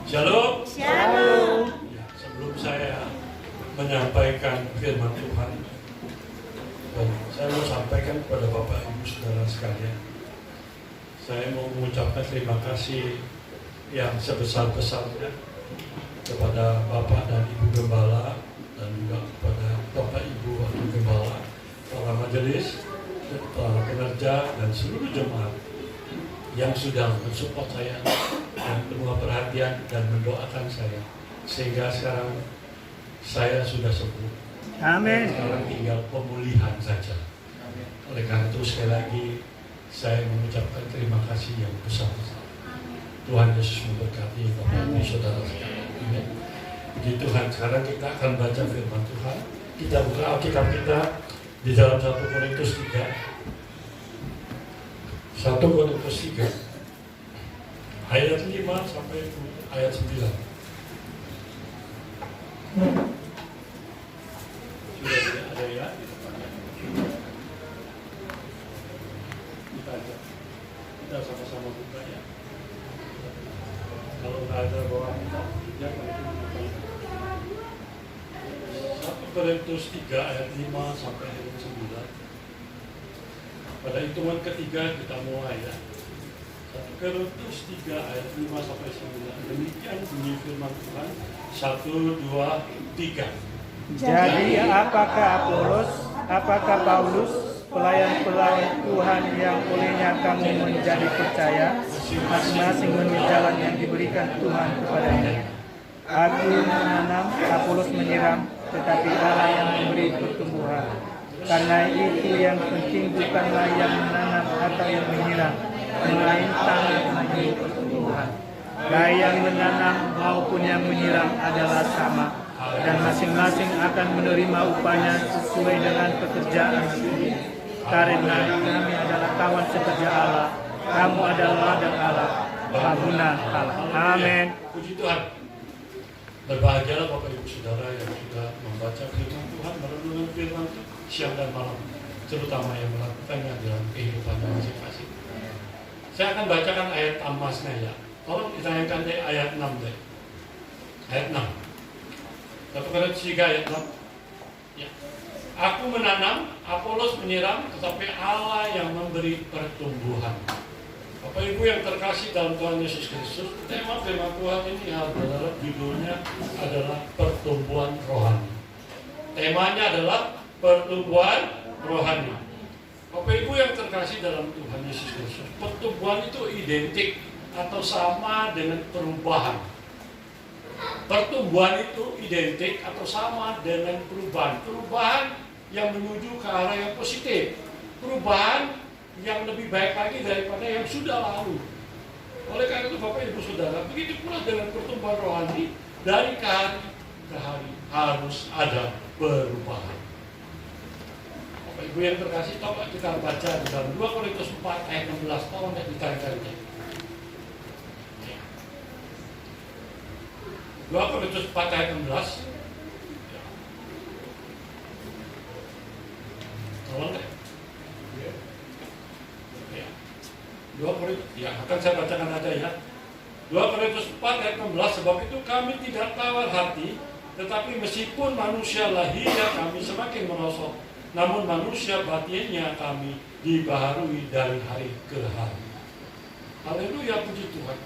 Shalom. Shalom. Ya, sebelum saya menyampaikan firman Tuhan, saya mau sampaikan kepada Bapak Ibu Saudara sekalian. Saya mau mengucapkan terima kasih yang sebesar-besarnya kepada Bapak dan Ibu Gembala, dan juga kepada Bapak Ibu Wakil Gembala, para majelis, para pekerja, dan seluruh jemaat yang sudah mensupport saya dan penuh perhatian dan mendoakan saya, sehingga sekarang saya sudah sembuh. Amin. Sekarang tinggal pemulihan saja. Oleh karena itu sekali lagi saya mengucapkan terima kasih yang besar-besar. Tuhan Yesus memberkati Bapak Ibu Saudara sekalian. Amin. Puji Tuhan. Sekarang kita akan baca firman Tuhan. Kita buka Alkitab kita di dalam 1 Korintus 3. 1 Korintus 3 ayat 5 sampai ayat 9. Sudah tidak ada ya di depannya. Kita aja. Kita sama-sama buka ya. Kalau nggak ada bawah kita, ya kalau 1 Korintus 3 ayat 5 sampai ayat 9. Pada hitungan ketiga kita mulai ya. 1 Korintus 3 ayat 5 sampai 9. Demikian bunyi firman Tuhan. 1, 2, 3. Jadi apakah Apolos, apakah Paulus, pelayan-pelayan Tuhan yang olehnya kamu menjadi percaya, masing-masing menurut jalan yang diberikan Tuhan kepadanya. Aku menanam, Apolos menyiram, tetapi Allah yang memberi pertumbuhan. Karena itu yang penting bukanlah yang menanam atau yang menyiram, melainkan yang memberi pertumbuhan. Baik yang menanam maupun yang menyiram adalah sama, dan masing-masing akan menerima upahnya sesuai dengan pekerjaan sendiri. Karena kami adalah kawan sekerja Allah, kamu adalah ladang Allah, bangunan Allah. Amin. Puji Tuhan. Berbahagialah Bapak Ibu Saudara yang sudah membaca firman Tuhan, merenungkan firman Tuhan siang dan malam, terutama yang melakukannya dalam kehidupannya masing-masing. Saya akan bacakan ayat tamasnya ya. Tolong ditayangkan deh ayat 6 deh. Ayat 6. 1 Korintus 3 ayat 6. Ya. Aku menanam, Apolos menyiram, tetapi Allah yang memberi pertumbuhan. Bapak Ibu yang terkasih dalam Tuhan Yesus Kristus, tema firman Tuhan ini adalah judulnya adalah pertumbuhan rohani. Temanya adalah pertumbuhan rohani. Bapak Ibu yang terkasih dalam Tuhan Yesus Kristus, pertumbuhan itu identik atau sama dengan perubahan. Pertumbuhan itu identik atau sama dengan perubahan. Perubahan yang menuju ke arah yang positif. Perubahan yang lebih baik lagi daripada yang sudah lalu. Oleh karena itu Bapak Ibu Saudara, begitu pula dengan pertumbuhan rohani, dari hari ke hari harus ada perubahan. Bapak Ibu yang terkasih, coba kita baca di dalam 2 Korintus 4 ayat 16. Tolong ditarik-tariknya. 2 Korintus 4 ayat 16. Tolong deh. 2 Korintus, ya akan saya bacakan aja ya. 2 Korintus 4 ayat 16. Sebab itu kami tidak tawar hati, tetapi meskipun manusia lahirnya kami semakin merosot, namun manusia batinnya kami dibaharui dari hari ke hari. Haleluya, puji Tuhan.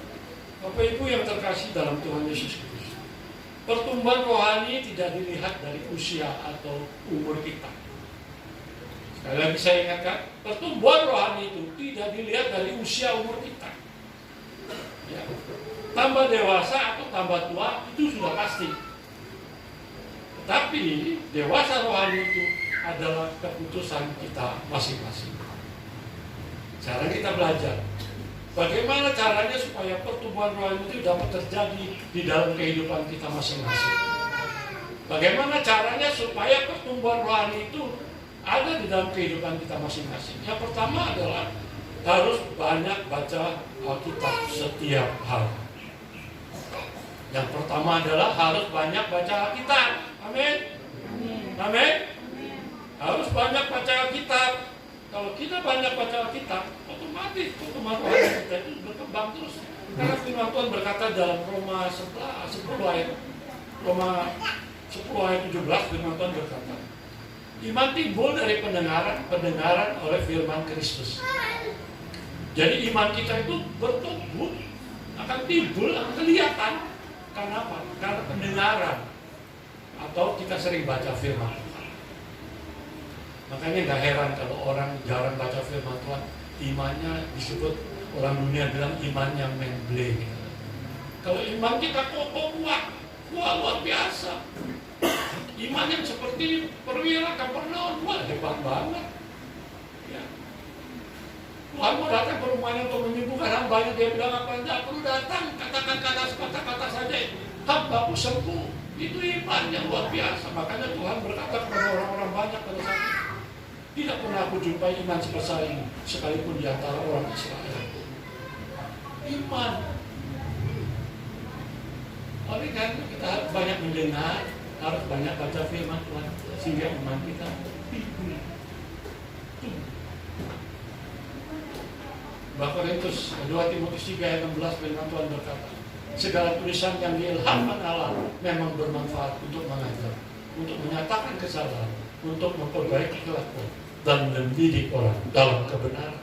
Bapak Ibu yang terkasih dalam Tuhan Yesus Kristus, pertumbuhan rohani tidak dilihat dari usia atau umur kita. Sekali lagi saya ingatkan, pertumbuhan rohani itu tidak dilihat dari usia umur kita. Ya. Tambah dewasa atau tambah tua itu sudah pasti. Tetapi dewasa rohani itu adalah keputusan kita masing-masing. Sekarang kita belajar bagaimana caranya supaya pertumbuhan rohani itu dapat terjadi di dalam kehidupan kita masing-masing. Bagaimana caranya supaya pertumbuhan rohani itu ada di dalam kehidupan kita masing-masing. Yang pertama adalah harus banyak baca Alkitab setiap hari. Yang pertama adalah harus banyak baca Alkitab. Amin. Amin. Harus banyak baca Alkitab. Kalau kita banyak baca Alkitab, otomatis pertumbuhan rohani kita itu berkembang terus. Karena firman Tuhan berkata dalam Roma 10 ayat 17 firman Tuhan berkata, iman timbul dari pendengaran oleh firman Kristus. Jadi iman kita itu bertumbuh, akan timbul, akan kelihatan. Karena apa? Karena pendengaran. Atau kita sering baca firman Tuhan. Makanya gak heran kalau orang jarang baca firman Tuhan, imannya disebut, orang dunia bilang iman yang memble. Kalau iman kita kokoh kuat, wah luar biasa. Iman yang seperti perwira Kapernaum, wah hebat banget. Ya. Tuhan mau datang ke rumahnya untuk menyembuhkan hambanya, dia bilang apa? Tidak perlu datang, katakan kata-kata saja, hambaku sembuh. Itu iman yang luar biasa. Makanya Tuhan berkata kepada orang-orang banyak pada saat itu, tidak pernah aku jumpai iman sebesar ini, sekalipun di antara orang Israel. Iman. Oleh karena itu kita harus banyak mendengar, harus banyak baca firman Tuhan, sehingga iman kita timbul. Bahkan itu 2 Timotius 3 ayat 16 firman Tuhan berkata, segala tulisan yang diilhamkan Allah memang bermanfaat untuk mengajar, untuk menyatakan kesalahan, untuk memperbaiki kelakuan, dan mendidik orang dalam kebenaran.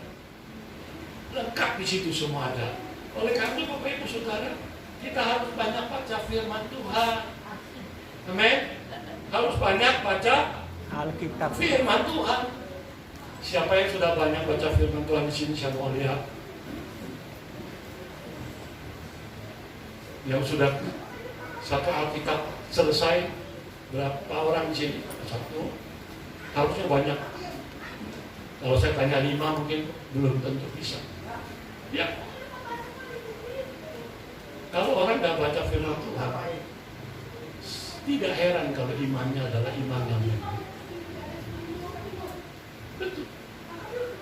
Lengkap di situ semua ada. Oleh karena itu Bapak Ibu Saudara, kita harus banyak baca firman Tuhan. Amin. Harus banyak baca Alkitab. Firman Tuhan. Siapa yang sudah banyak baca firman Tuhan di sini, saya mau lihat. Yang sudah satu Alkitab selesai, berapa orang di sini? Satu. Harusnya banyak. Kalau saya tanya 5 mungkin belum tentu bisa. Ya. Kalau orang tidak baca firman Tuhan, tidak heran kalau imannya adalah iman yang lemah. Betul.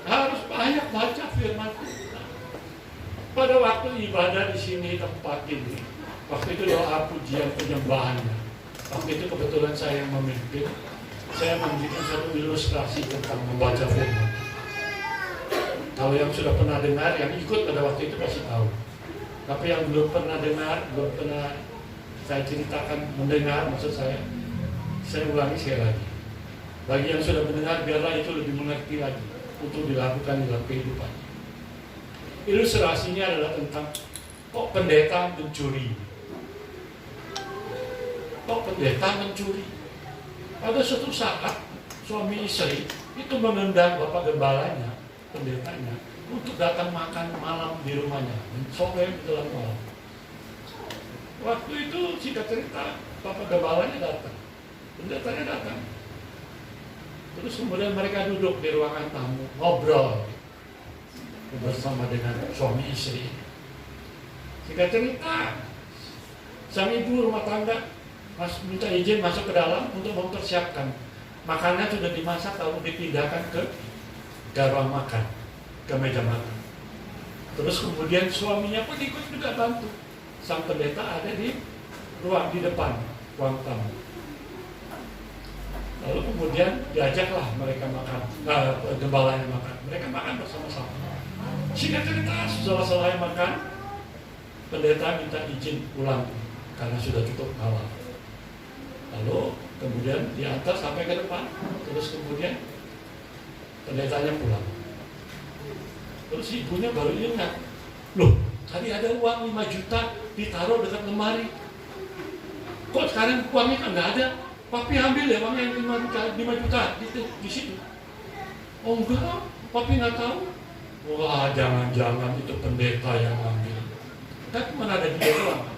Harus banyak baca firman Tuhan. Pada waktu ibadah di sini tempat ini, waktu itu doa pujian penyembahannya. Waktu itu kebetulan saya yang memimpin. Saya membuat satu ilustrasi tentang membaca firman. Kalau yang sudah pernah dengar, yang ikut pada waktu itu pasti tahu. Tapi yang belum pernah dengar, belum pernah saya ceritakan, mendengar, maksud saya ulangi sekali lagi. Bagi yang sudah mendengar, biarlah itu lebih mengerti lagi untuk dilakukan dalam kehidupan. Ilustrasinya adalah tentang kok pendeta mencuri. Kok pendeta mencuri? Pada suatu saat, suami istri itu mengundang bapak gembalanya, pendetanya, untuk datang makan malam di rumahnya, sore menjelang malam. Waktu itu singkat cerita, bapak gembalanya datang, pendetanya datang. Terus kemudian mereka duduk di ruangan tamu, ngobrol bersama dengan suami istri. Singkat cerita, sang ibu rumah tangga minta izin masuk ke dalam untuk mempersiapkan. Makanan sudah dimasak lalu dipindahkan ke ruang makan, ke meja makan. Terus kemudian suaminya pun ikut juga bantu. Sang pendeta ada di depan ruang tamu. Lalu kemudian diajaklah mereka makan, gembalanya makan. Mereka makan bersama-sama. Singkat cerita, setelah selesai makan, pendeta minta izin pulang karena sudah cukup malam. Lalu kemudian diantar sampai ke depan. Terus kemudian pendetanya pulang. Terus ibunya baru ingat, loh tadi ada uang 5 juta ditaruh dekat lemari. Kok sekarang uangnya kan nggak ada? Papi ambil ya uangnya yang 5 juta di situ. Oh enggak, papi nggak tahu. Wah jangan-jangan itu pendeta yang ambil. Tapi mana ada dia doang?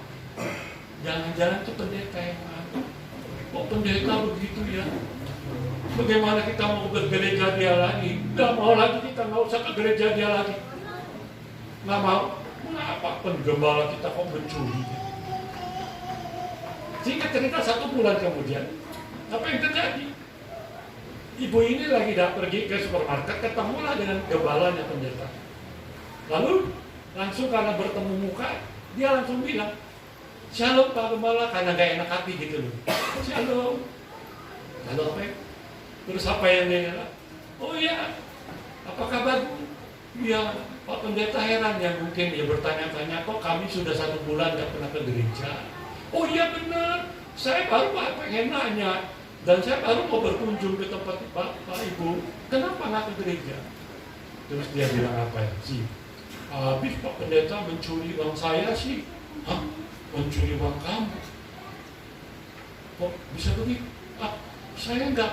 Jangan-jangan itu pendeta yang ambil. Kok pendeta begitu ya? Bagaimana kita mau ke gereja dia lagi? Gak mau lagi, kita nggak usah ke gereja dia lagi. Nggak mau. Kenapa penggembala kita kok mencuri? Singkat cerita 1 bulan kemudian, apa yang terjadi? Ibu ini lagi pergi ke supermarket, ketemulah dengan gembalanya pendeta. Lalu langsung karena bertemu muka, dia langsung bilang, "Shalom Pak Gembala," karena gak enak hati gitu loh. "Shalom." Lalu apa ya? Terus apa yang dia bilang? "Oh iya, apa kabar? Iya, Pak Pendeta heran ya, mungkin dia bertanya-tanya, kok kami sudah 1 bulan nggak pernah ke gereja? Oh iya benar, saya baru pengen nanya, dan saya baru mau berkunjung ke tempat Bapak Ibu, kenapa nggak ke gereja? Terus dia bilang apa ya? Sih, habis Pak Pendeta mencuri uang saya sih. Hah? Mencuri uang kamu? Kok bisa begitu? Saya nggak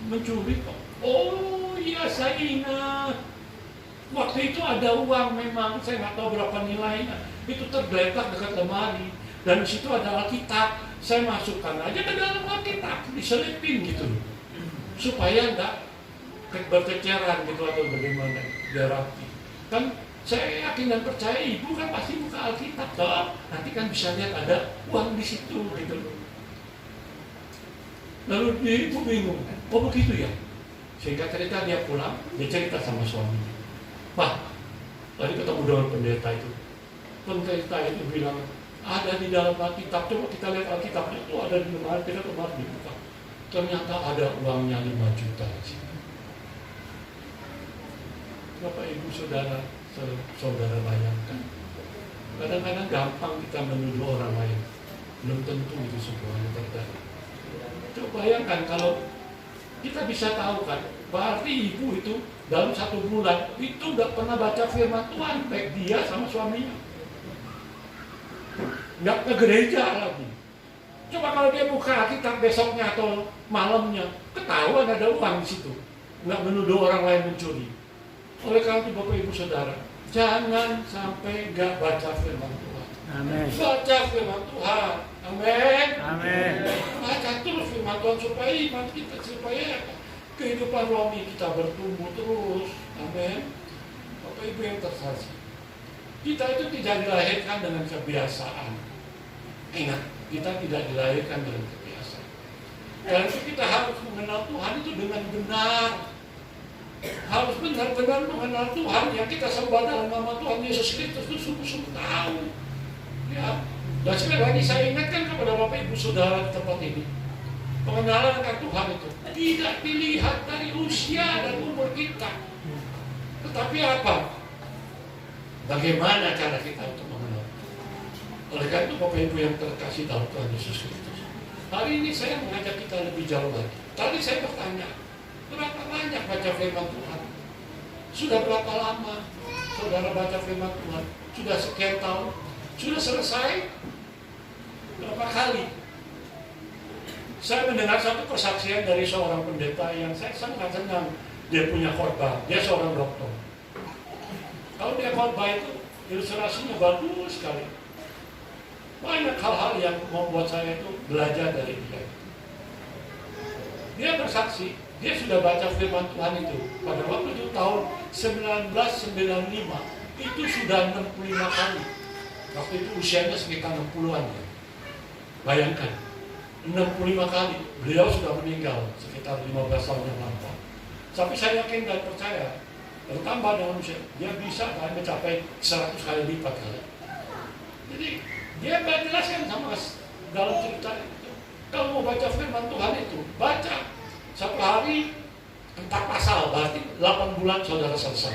mencuri kok. Oh iya, saya ingat. Waktu itu ada uang memang, saya nggak tahu berapa nilainya. Itu tergeletak dekat lemari. Dan di situ ada Alkitab. Saya masukkan aja ke dalam Alkitab, diselipin gitu. Supaya nggak berkeceran gitu atau bagaimana, biar rapi. Kan saya yakin dan percaya ibu kan pasti buka Alkitab toh. Nanti kan bisa lihat ada uang di situ gitu. Lalu ibu bingung, oh begitu ya? Sehingga cerita dia pulang, dia cerita sama suaminya. Pak, tadi ketemu dengan pendeta itu. Pendeta itu bilang, ada di dalam Alkitab, coba kita lihat Alkitabnya itu ada di lemari, kita kemarin dibuka. Ternyata ada uangnya 5 juta di situ. Bapak Ibu Saudara bayangkan. Kadang-kadang gampang kita menuduh orang lain. Belum tentu itu semuanya terjadi. Coba bayangkan kalau kita bisa tahu kan, berarti ibu itu dalam 1 bulan itu nggak pernah baca firman Tuhan, baik dia sama suaminya. Nggak ke gereja lagi. Coba kalau dia buka Alkitab besoknya atau malamnya, ketahuan ada uang di situ. Nggak menuduh orang lain mencuri. Oleh karena itu Bapak Ibu Saudara, jangan sampai nggak baca firman Tuhan. Amin. Baca firman Tuhan. Amin. Amin. Baca terus firman Tuhan supaya iman kita, supaya kehidupan rohani kita bertumbuh terus. Amin. Bapak Ibu yang terkasih, kita itu tidak dilahirkan dengan kebiasaan. Ingat, kita tidak dilahirkan dengan kebiasaan. Dan kita harus mengenal Tuhan itu dengan benar. Harus benar-benar mengenal Tuhan yang kita sembah dalam nama Tuhan Yesus Kristus itu sungguh-sungguh tahu. Ya. Dan sekali lagi saya ingatkan kepada Bapak Ibu Saudara di tempat ini, pengenalan akan Tuhan itu tidak dilihat dari usia dan umur kita, tetapi apa? Bagaimana cara kita untuk mengenal? Oleh karena itu Bapak Ibu yang terkasih dalam Tuhan Yesus Kristus, hari ini saya mengajak kita lebih jauh lagi. Tadi saya bertanya, berapa banyak baca firman Tuhan? Sudah berapa lama saudara baca firman Tuhan? Sudah sekian tahun? Sudah selesai? Berapa kali? Saya mendengar satu persaksian dari seorang pendeta yang saya sangat senang. Dia punya khotbah, dia seorang dokter. Kalau dia khotbah itu ilustrasinya bagus sekali. Banyak hal-hal yang membuat saya itu belajar dari dia. Dia bersaksi, dia sudah baca firman Tuhan itu pada waktu itu tahun 1995, itu sudah 65 kali. Waktu itu usianya sekitar 60-an ya. Bayangkan, 65 kali beliau sudah meninggal sekitar 15 tahun yang lampau. Tapi saya yakin dan percaya, bertambah dengan usia, dia bisa mencapai 100 kali lipat kali. Jadi dia menjelaskan sama dalam cerita itu, kalau mau baca firman Tuhan itu, baca satu hari 4 pasal, berarti 8 bulan saudara selesai.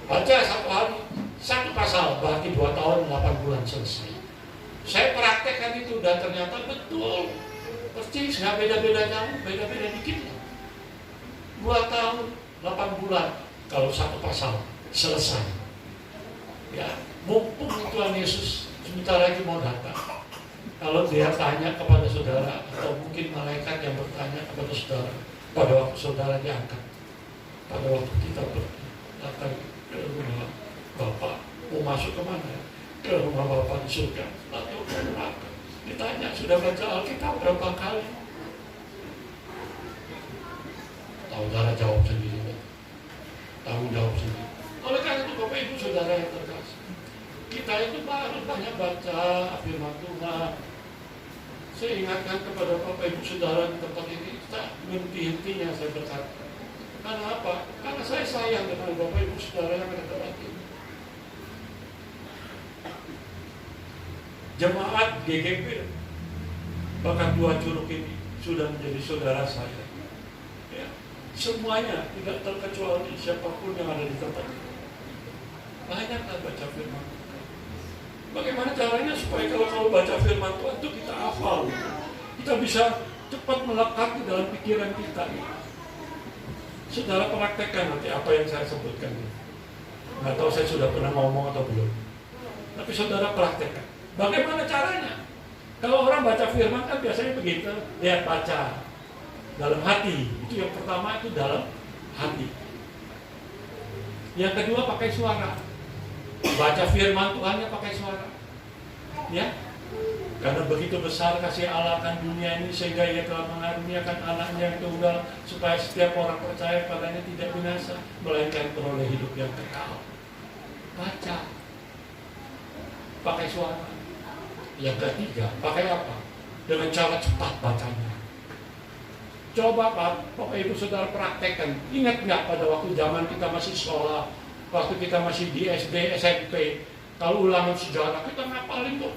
Baca satu hari 1 pasal, berarti 2 tahun 8 bulan selesai. Saya praktekkan itu dan ternyata betul, persis, nggak beda-beda jauh, beda-beda dikit. 2 tahun 8 bulan kalau 1 pasal selesai. Ya, mumpung Tuhan Yesus sebentar lagi mau datang. Kalau dia tanya kepada saudara, atau mungkin malaikat yang bertanya kepada saudara, pada waktu saudara diangkat, pada waktu kita datang ke rumah Bapak, mau masuk kemana? Ke rumah Bapak di surga atau ke neraka? Ditanya, sudah baca Alkitab berapa kali? Saudara jawab sendiri, tanggung jawab sendiri. Oleh karena itu Bapak Ibu Saudara yang terkasih, kita itu harus banyak baca firman Tuhan. Saya ingatkan kepada Bapak Ibu Saudara di tempat ini, tak henti-hentinya saya berkata. Karena apa? Karena saya sayang dengan Bapak Ibu Saudara yang ada di tempat ini. Jemaat GGP, bahkan 2 Curug ini sudah menjadi saudara saya. Ya, semuanya tidak terkecuali siapapun yang ada di tempat ini. Banyaklah baca firman. Bagaimana caranya supaya kalau baca firman Tuhan itu kita hafal, kita bisa cepat melekat di dalam pikiran kita. Saudara praktekkan nanti apa yang saya sebutkan. Nggak tahu saya sudah pernah ngomong atau belum. Tapi saudara praktekkan. Bagaimana caranya? Kalau orang baca firman kan biasanya begitu, lihat baca dalam hati. Itu yang pertama, itu dalam hati. Yang kedua pakai suara. Baca firman Tuhannya pakai suara. Ya. Karena begitu besar kasih Allah akan dunia ini sehingga Ia telah mengaruniakan anaknya yang tunggal supaya setiap orang percaya padanya tidak binasa melainkan beroleh hidup yang kekal. Baca. Pakai suara. Yang ketiga, pakai apa? Dengan cara cepat bacanya. Coba Bapak Ibu Saudara praktekkan. Ingat nggak pada waktu zaman kita masih sekolah, waktu kita masih di SD, SMP, kalau ulangan sejarah kita ngapalin kok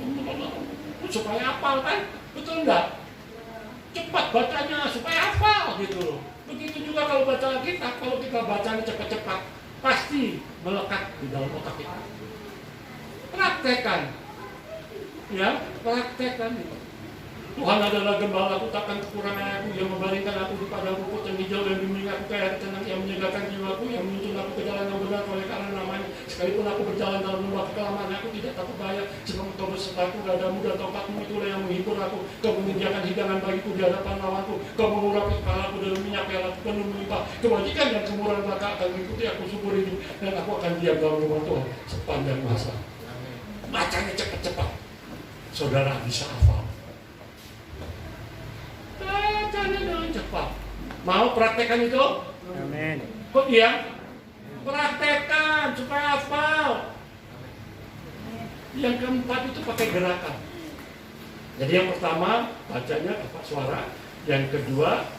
supaya hafal kan? Betul nggak? Cepat bacanya supaya hafal gitu loh. Begitu juga kalau baca kita, kalau kita bacanya cepat-cepat, pasti melekat di dalam otak kita. Praktekkan. Ya, praktekkan itu. Tuhan adalah gembalaku, takkan kekurangan aku, yang membaringkan aku di padang rumput yang hijau dan bimbing aku ke air tenang, yang menyegarkan jiwaku, yang menuntun aku ke jalan yang benar oleh karena namanya. Sekalipun aku berjalan dalam lembah kekelaman, aku tidak takut bahaya, sebab Engkau besertaku, gadamu dan tongkatmu itulah yang menghibur aku. Kau menyediakan hidangan bagiku di hadapan lawanku, Kau mengurapi kepalaku dengan minyak perak penuh melimpah. Kebajikan dan kemurahan maka akan mengikuti aku subur hidup, dan aku akan diam dalam rumah Tuhan sepanjang masa. Bacanya cepat-cepat, saudara bisa hafal. Bacanya dengan cepat. Mau praktekkan itu? Amin. Kok dia? Praktekkan supaya hafal. Yang keempat itu pakai gerakan. Jadi yang pertama bacanya pakai suara, yang kedua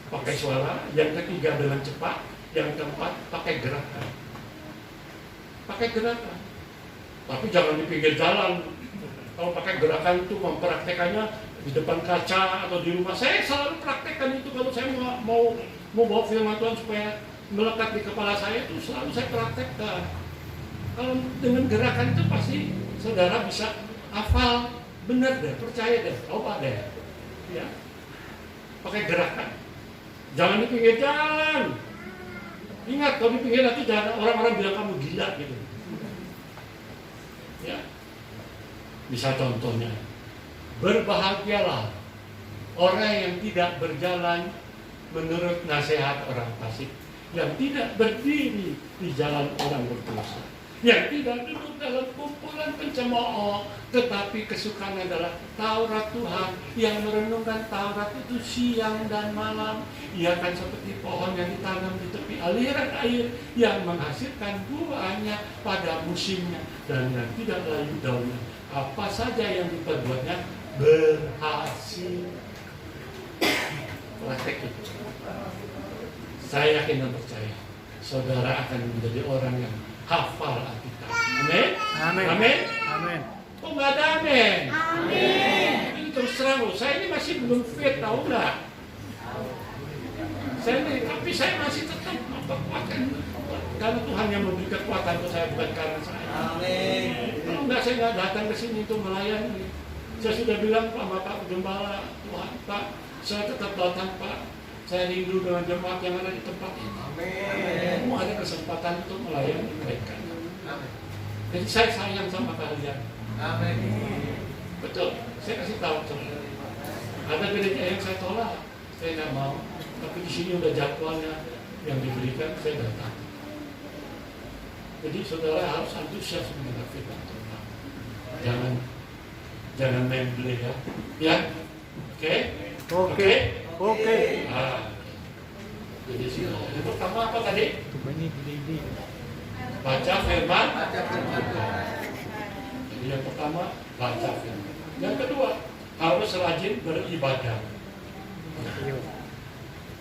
pakai suara, yang ketiga dengan cepat, yang keempat pakai gerakan. Pakai gerakan. Tapi jangan di pinggir jalan. Kalau pakai gerakan itu mempraktekannya di depan kaca atau di rumah. Saya selalu praktekkan itu kalau saya mau bawa firman Tuhan supaya melekat di kepala saya, itu selalu saya praktekkan. Kalau dengan gerakan itu pasti saudara bisa hafal. Benar deh, percaya deh, coba deh. Ya. Pakai gerakan. Jangan di pinggir jalan. Ingat, kalau di pinggir nanti jangan orang-orang bilang kamu gila gitu. Ya. Bisa contohnya, berbahagialah orang yang tidak berjalan menurut nasihat orang fasik, yang tidak berdiri di jalan orang berdosa, yang tidak duduk dalam kumpulan pencemooh, tetapi kesukaan adalah Taurat Tuhan, yang merenungkan Taurat itu siang dan malam. Ia akan seperti pohon yang ditanam di tepi aliran air, yang menghasilkan buahnya pada musimnya, dan yang tidak layu daunnya. Apa saja yang diperbuatnya berhasil. Praktek itu. Saya yakin dan percaya saudara akan menjadi orang yang hafal Alkitab. Amin? Amin. Amin? Amin. Kok nggak ada amin? Amin. Ini terus terang loh, saya ini masih belum fit, tahu nggak? Tapi saya masih tetap memperkuatkan. Karena Tuhan yang memberi kekuatan untuk saya, bukan karena saya. Amin. Kalau enggak, saya nggak datang ke sini untuk melayani. Saya sudah bilang sama Pak Gembala, Tuhan Pak, saya tetap datang Pak. Saya rindu dengan jemaat yang ada di tempat ini. Amin. Kamu ada kesempatan untuk melayani mereka. Jadi saya sayang sama kalian. Amin. Betul, saya kasih tahu saudara. Ada gereja yang saya tolak, saya nggak mau. Tapi di sini udah jadwalnya yang diberikan, saya datang. Jadi saudara harus antusias mendengar firman Tuhan. Jangan main beli ya. Ya, oke. Nah, jadi sih. Yang pertama apa tadi? Baca firman. Jadi yang pertama baca firman. Yang kedua harus rajin beribadah.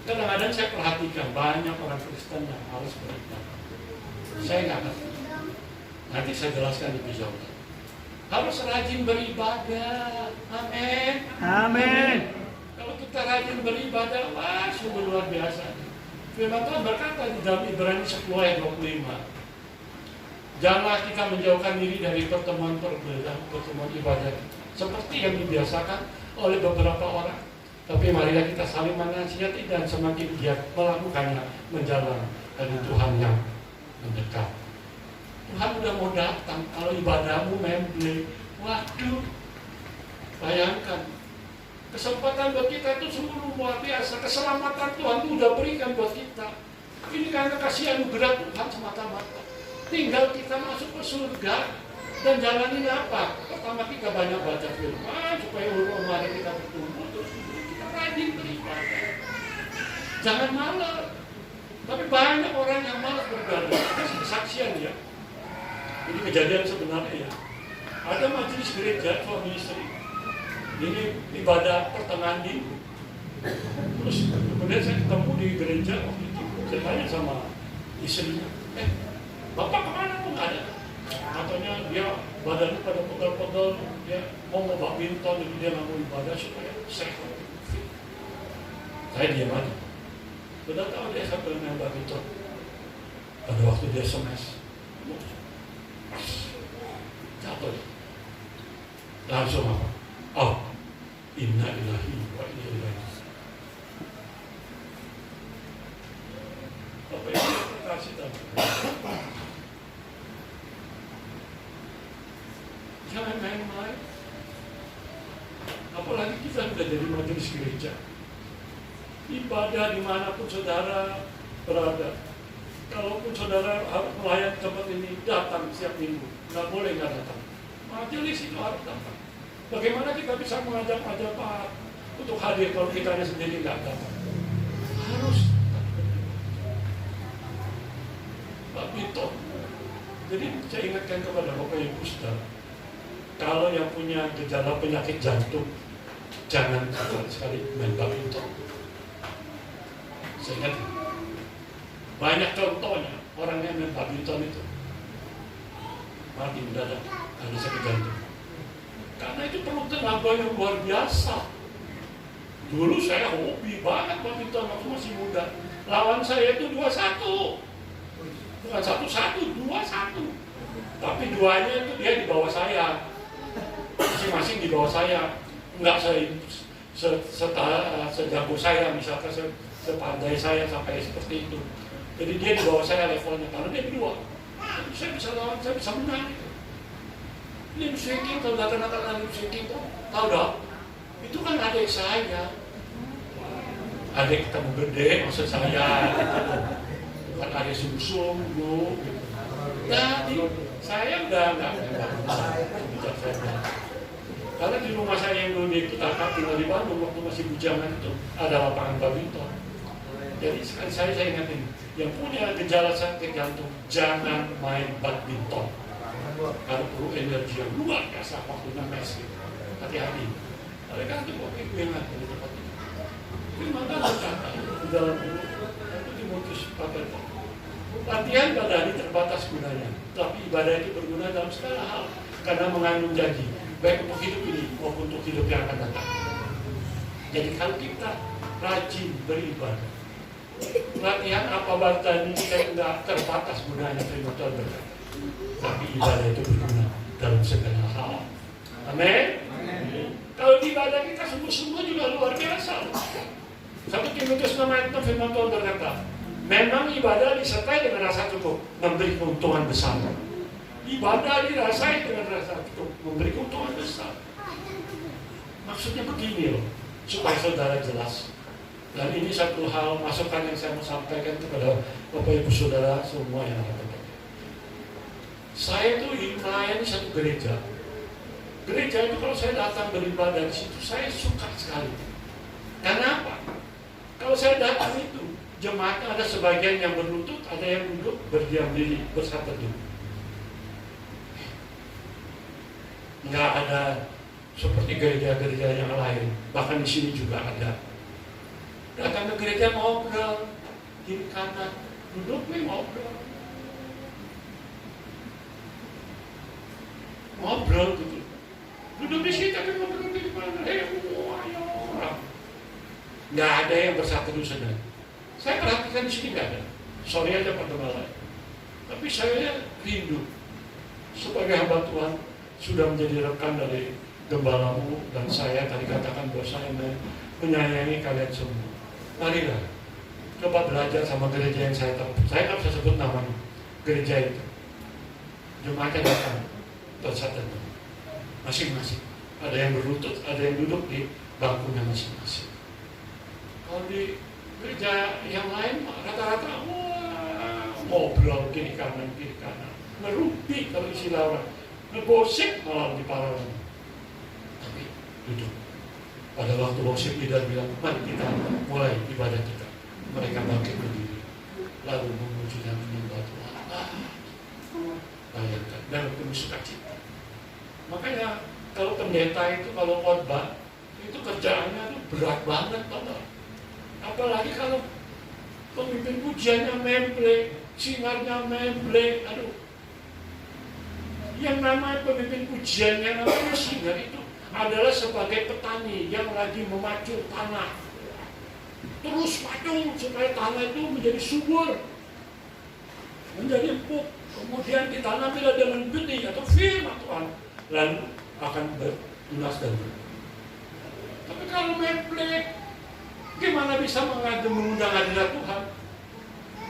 Kadang-kadang saya perhatikan banyak orang Kristen yang harus beribadah. Saya nggak ngerti. Nanti saya jelaskan lebih jauh. Harus rajin beribadah. Amin. Amin. Kalau kita rajin beribadah, wah sungguh luar biasa. Firman Tuhan berkata di dalam Ibrani 10 ayat 25. Janganlah kita menjauhkan diri dari pertemuan ibadah seperti yang dibiasakan oleh beberapa orang. Tapi marilah kita saling menasihati dan semakin giat melakukannya menjalan dari Tuhan yang mendekat. Tuhan udah mau datang, kalau ibadahmu memble, waduh, bayangkan. Kesempatan buat kita itu sungguh luar biasa. Keselamatan Tuhan itu udah berikan buat kita. Ini karena kasih anugerah Tuhan semata-mata. Tinggal kita masuk ke surga dan jalanin apa? Pertama kita banyak baca firman supaya umur kita bertumbuh, terus kita rajin beribadah. Jangan malas. Tapi banyak orang yang malas beribadah. Itu kesaksian ya. Ini kejadian sebenarnya ya. Ada majelis gereja suami istri. Ini ibadah pertengahan minggu. Terus kemudian saya ketemu di gereja waktu itu. Saya tanya sama istrinya, Bapak kemana kok nggak ada? Katanya dia badannya pada pegel-pegel, dia mau badminton, jadi dia nggak mau ibadah supaya sehat. Saya diam aja. Sudah tahu dia sampai main badminton. Pada waktu dia SMS, jatuh. Langsung apa? Oh, inna ilahi wa inna ilaihi raji'un. Bapak Ibu kasih tahu. Jangan main-main. Apalagi kita sudah jadi majelis gereja. Ibadah dimanapun saudara berada. Kalaupun saudara harus melayani tempat ini, datang setiap minggu. Nggak boleh nggak datang. Majelis itu harus datang. Bagaimana kita bisa mengajak Pak untuk hadir kalau kita sendiri nggak datang? Harus. Pak Bito. Jadi saya ingatkan kepada Bapak Ibu Saudara, kalau yang punya gejala penyakit jantung, jangan sekali main badminton. Saya ingat, banyak contohnya orang yang main badminton itu mati mendadak karena sakit jantung. Karena itu perlu tenaga yang luar biasa. Dulu saya hobi banget badminton waktu masih muda. Lawan saya itu 2-1. Bukan 1-1, 2-1. Tapi duanya itu dia di bawah saya. Masing-masing di bawah saya. Enggak sejago saya, misalkan sepandai saya sampai seperti itu. Jadi dia di bawah saya levelnya, karena dia berdua. Saya bisa lawan, saya bisa menang. Lim Swing, kalau nggak kenal Lim Swing, tahu dong? Itu kan adik saya. Adik ketemu gede, maksud saya. Bukan adik sungsung, bu. Jadi saya udah nggak bisa. Karena di rumah saya yang dulu di Kutaka, tinggal di Bandung, waktu masih bujangan itu ada lapangan badminton. Jadi sekali saya ingatin, yang punya gejala sakit jantung jangan main badminton. Karena perlu energi yang luar biasa waktu mes gitu. Hati-hati. Oleh karena itu Bapak Ibu yang ada di tempat ini. Terima kasih di dalam buku itu Timotius 4. Latihan badani terbatas gunanya, tapi ibadah itu berguna dalam segala hal karena mengandung janji, baik untuk hidup ini maupun untuk hidup yang akan datang. Jadi kalau kita rajin beribadah, latihan apa badani kita tidak terbatas gunanya, firman Tuhan berkata. Tapi ibadah itu berguna dalam segala hal. Amin. Kalau di ibadah kita sungguh-sungguh juga luar biasa. 1 Timotius 6:6 firman Tuhan berkata, memang ibadah disertai dengan rasa cukup, memberi keuntungan besar. Ibadah dirasai dengan rasa cukup, memberi keuntungan besar. Maksudnya begini loh, supaya saudara jelas. Dan ini satu hal masukan yang saya mau sampaikan kepada Bapak Ibu Saudara semua yang ada. Saya tuh melayani satu gereja. Gereja itu kalau saya datang beribadah di situ, saya suka sekali. Karena apa? Kalau saya datang itu, jemaatnya ada sebagian yang berlutut, ada yang duduk berdiam diri, bersatu teduh. Nggak ada seperti gereja-gereja yang lain. Bahkan di sini juga ada. Datang ke gereja ngobrol, kiri kanan, duduk ngobrol. Ngobrol gitu. Duduk di sini tapi ngobrol di mana? Ayo orang. Nggak ada yang bersatu dulu sedang. Saya perhatikan di sini nggak ada. Sorry aja Pak Gembala. Tapi saya rindu sebagai hamba Tuhan sudah menjadi rekan dari gembalamu dan saya tadi katakan bahwa saya menyayangi kalian semua. Marilah coba belajar sama gereja yang saya tahu. Saya nggak bisa sebut namanya gereja itu. Jemaatnya datang bersatu masing-masing. Ada yang berlutut, ada yang duduk di bangkunya masing-masing. Kalau di gereja yang lain rata-rata ngobrol kiri kanan, ngerupi kalau istilah orang, ngegosip malah di paralel. Tapi duduk. Pada waktu worship leader bilang, mari kita mulai ibadah kita. Mereka bangkit berdiri, lalu memuji dan menyembah Tuhan. Bayangkan, dalam penuh sukacita. Makanya kalau pendeta itu, kalau khotbah itu kerjaannya itu berat banget, Bapak. Apalagi kalau pemimpin pujiannya memble, singarnya memble, aduh. Yang namanya pemimpin pujiannya, namanya singar itu adalah sebagai petani yang lagi memacul tanah. Terus macul supaya tanah itu menjadi subur, menjadi empuk. Kemudian ditanamilah dengan benih atau firman Tuhan, lalu akan bertunas dan berbuah. Tapi kalau memble, gimana bisa mengundang hadirat Tuhan?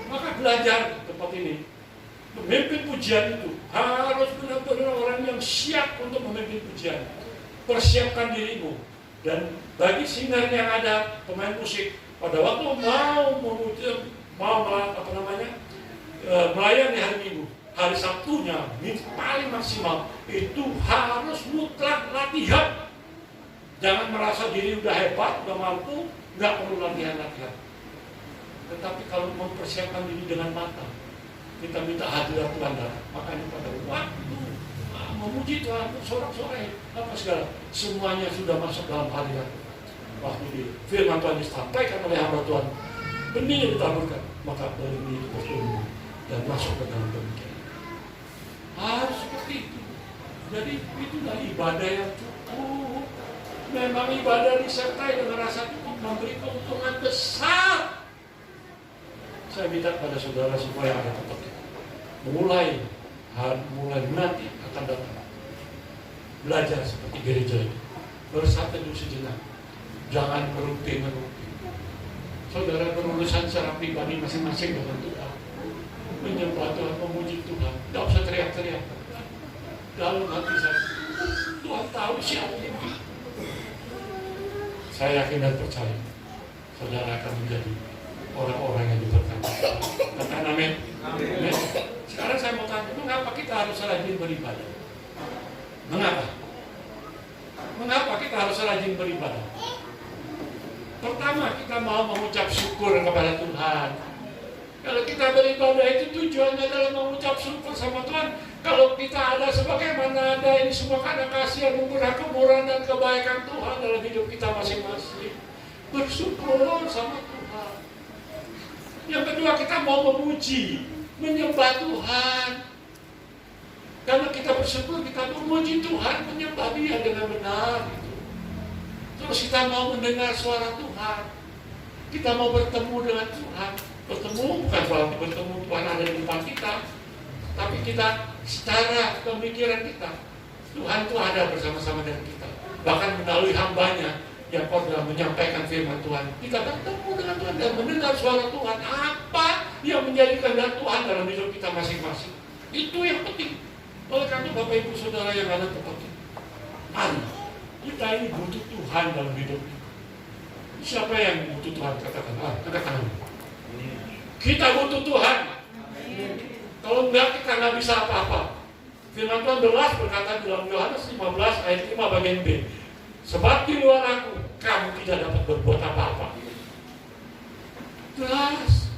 Maka belajar tempat ini. Pemimpin pujian itu harus benar-benar orang yang siap untuk memimpin pujian. Persiapkan dirimu. Dan bagi singer yang ada, pemain musik, pada waktu melayani hari Minggu, hari Sabtunya paling maksimal itu harus mutlak latihan. Jangan merasa diri udah hebat, udah mampu, nggak perlu latihan-latihan. Tetapi kalau mempersiapkan diri dengan matang, kita minta hadirat Tuhan datang. Makanya pada waktu memuji Tuhan, sorak-sorai, apa segala, semuanya sudah masuk dalam hadirat. Waktu di firman Tuhan disampaikan oleh hamba Tuhan, benih ditaburkan, maka benih bertumbuh dan masuk ke dalam pemikiran. Harus seperti itu. Jadi itulah ibadah yang cukup. Memang ibadah disertai dengan rasa cukup memberi keuntungan besar. Saya minta pada saudara semua yang ada tempat kita, mulai nanti akan datang belajar seperti gereja ini, bersatu sejenak, jangan ngerupi. Saudara berurusan secara pribadi masing-masing dengan Tuhan, menyembah Tuhan, memuji Tuhan, tidak usah teriak-teriak. Dalam hati saya, Tuhan tahu siapa. Saya yakin dan percaya saudara akan menjadi orang-orang yang diberkati. Katakan amin. Amin. Sekarang saya mau tanya, mengapa kita harus rajin beribadah? Mengapa? Mengapa kita harus rajin beribadah? Pertama, kita mau mengucap syukur kepada Tuhan. Kalau kita beribadah itu tujuannya adalah mengucap syukur sama Tuhan. Kalau kita ada sebagaimana ada ini semua karena kasih anugerah kemurahan dan kebaikan Tuhan dalam hidup kita masing-masing. Bersyukur sama Tuhan. Yang kedua, kita mau memuji, menyembah Tuhan. Karena kita bersyukur, kita memuji Tuhan, menyembah Dia dengan benar. Terus kita mau mendengar suara Tuhan. Kita mau bertemu dengan Tuhan. Bertemu bukan berarti bertemu Tuhan ada di depan kita, tapi kita secara pemikiran kita, Tuhan itu ada bersama-sama dengan kita. Bahkan melalui hambanya yang khotbah menyampaikan firman Tuhan, kita bertemu dengan Tuhan dan mendengar suara Tuhan. Apa yang menjadi kehendak Tuhan dalam hidup kita masing-masing, itu yang penting. Oleh karena Bapak Ibu Saudara yang ada tempat ini, mari kita ini butuh Tuhan dalam hidup kita. Siapa yang butuh Tuhan? Katakan, angkat tangan. Kita butuh Tuhan. Kalau enggak, kita nggak bisa apa-apa. Firman Tuhan jelas berkata dalam Yohanes 15 ayat 5 bagian B, sebab di luar aku, kamu tidak dapat berbuat apa-apa. Jelas.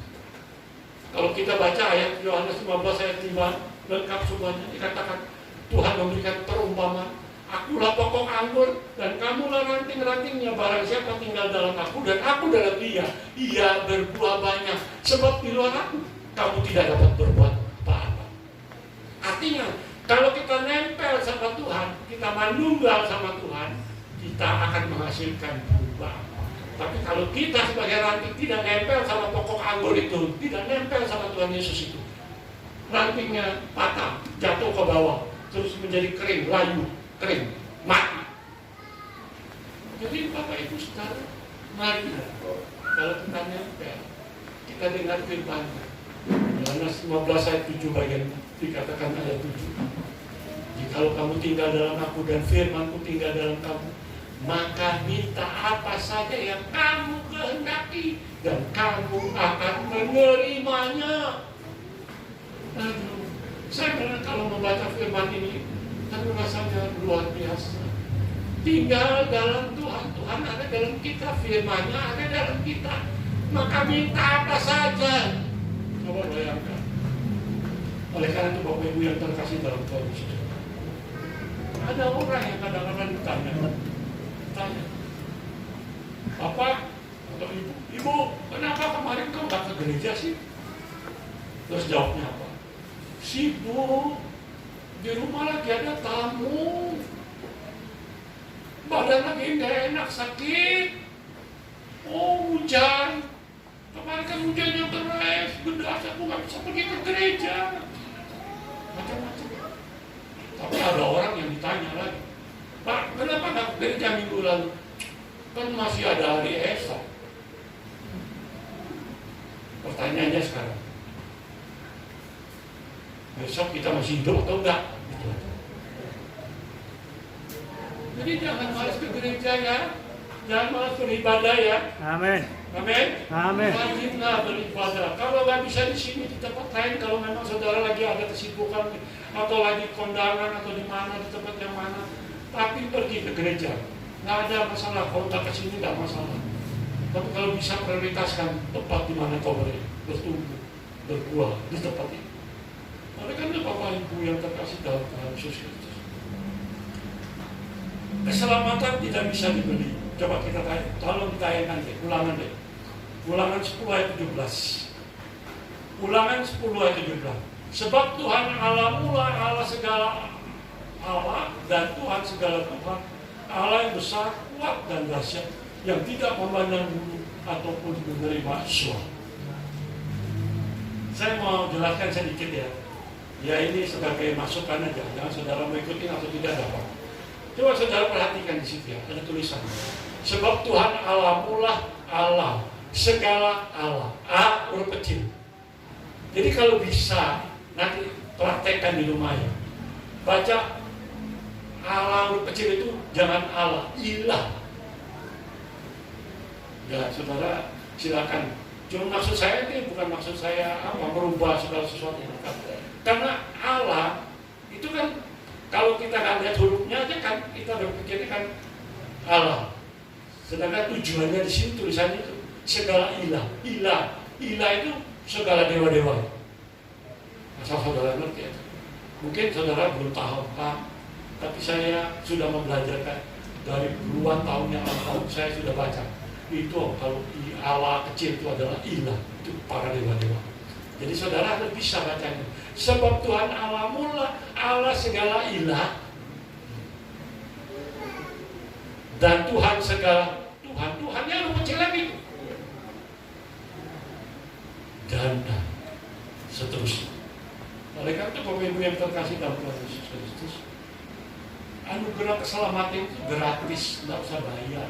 Kalau kita baca ayat Yohanes 15 ayat 5, lengkap semuanya, dikatakan Tuhan memberikan perumpamaan. Akulah pokok anggur dan kamulah ranting-rantingnya. Barang siapa tinggal dalam aku dan aku dalam dia, ia berbuah banyak. Sebab di luar aku, kamu tidak dapat berbuat apa-apa. Artinya, kalau kita nempel sama Tuhan, kita manunggal sama Tuhan, kita akan menghasilkan buah. Tapi kalau kita sebagai ranting tidak nempel sama pokok anggur itu, tidak nempel sama Tuhan Yesus itu, rantingnya patah, jatuh ke bawah, terus menjadi kering, layu, kering, mati. Jadi Bapak Ibu Saudara, mari kalau kita nempel, kita dengar firman-Nya. Yohanes 15 ayat 7 bagian dikatakan ayat 7. Jikalau kamu tinggal dalam aku dan firman-Ku tinggal dalam kamu, maka minta apa saja yang kamu kehendaki dan kamu akan menerimanya. Aduh, saya benar kalau membaca firman ini, aduh rasanya luar biasa. Tinggal dalam Tuhan, Tuhan ada dalam kita, firman-Nya ada dalam kita. Maka minta apa saja. Coba bayangkan. Oleh karena itu Bapak Ibu yang terkasih dalam Tuhan Yesus, ada orang yang kadang-kadang ditanya, Bapak atau Ibu, kenapa kemarin kau gak ke gereja sih? Terus jawabnya apa? Sibuk, di rumah lagi ada tamu, badan lagi gak enak, sakit. Oh, hujan. Kemarin kan hujannya deras, beras, aku gak bisa pergi ke gereja. Macam-macam. Tapi ada orang yang ditanya lagi, Pak, kenapa gak ke gereja minggu lalu? Kan masih ada hari esok. Pertanyaannya sekarang, besok kita masih hidup atau enggak? Gitu. Jadi jangan malas ke gereja ya, jangan malas beribadah ya. Amin. Amin. Amin. Rajinlah beribadah. Kalau nggak bisa di sini di tempat lain, kalau memang saudara lagi ada kesibukan atau lagi kondangan atau di mana di tempat yang mana, tapi pergi ke gereja. Nggak ada masalah. Kalau nggak ke sini nggak masalah. Tapi kalau bisa prioritaskan tempat di mana kau bertumbuh, berbuah di tempat ini. Oleh karena Bapak Ibu yang terkasih dalam Tuhan Yesus Kristus, keselamatan tidak bisa dibeli. Coba kita tolong ditayangkan deh, ulangan deh. Ulangan 10 ayat 17. Ulangan 10 ayat 17. Sebab Tuhan Allah mula Allah segala Allah dan Tuhan segala Tuhan, Allah yang besar, kuat dan dahsyat, yang tidak memandang bulu ataupun menerima suara. Saya mau jelaskan sedikit ya. Ya ini sebagai masukan aja, jangan saudara mau ikutin atau tidak ada apa. Coba saudara perhatikan di situ ya, ada tulisan. Sebab Tuhan Allah mula Allah, segala Allah, A huruf kecil. Jadi kalau bisa nanti praktekkan di rumah ya. Baca Allah huruf kecil itu jangan Allah, ilah. Ya saudara silakan. Cuma maksud saya ini bukan maksud saya merubah segala sesuatu. Karena Allah itu kan kalau kita nggak lihat hurufnya aja kan kita berpikirnya kan Allah. Sedangkan tujuannya di sini tulisannya itu segala ilah, ilah itu segala dewa-dewa. Asal saudara ngerti ya. Mungkin saudara belum tahu tapi saya sudah membelajarkan dari puluhan tahun yang lalu saya sudah baca. Itu kalau Allah kecil itu adalah ilah, itu para dewa-dewa. Jadi saudara harus bisa bacanya. Sebab Tuhan Allah mula Allah segala ilah dan Tuhan segala Tuhannya lu kecil lagi dan seterusnya. Oleh karena itu Bapak Ibu yang terkasih dalam Tuhan Yesus Kristus, anugerah keselamatan itu gratis, tidak usah bayar.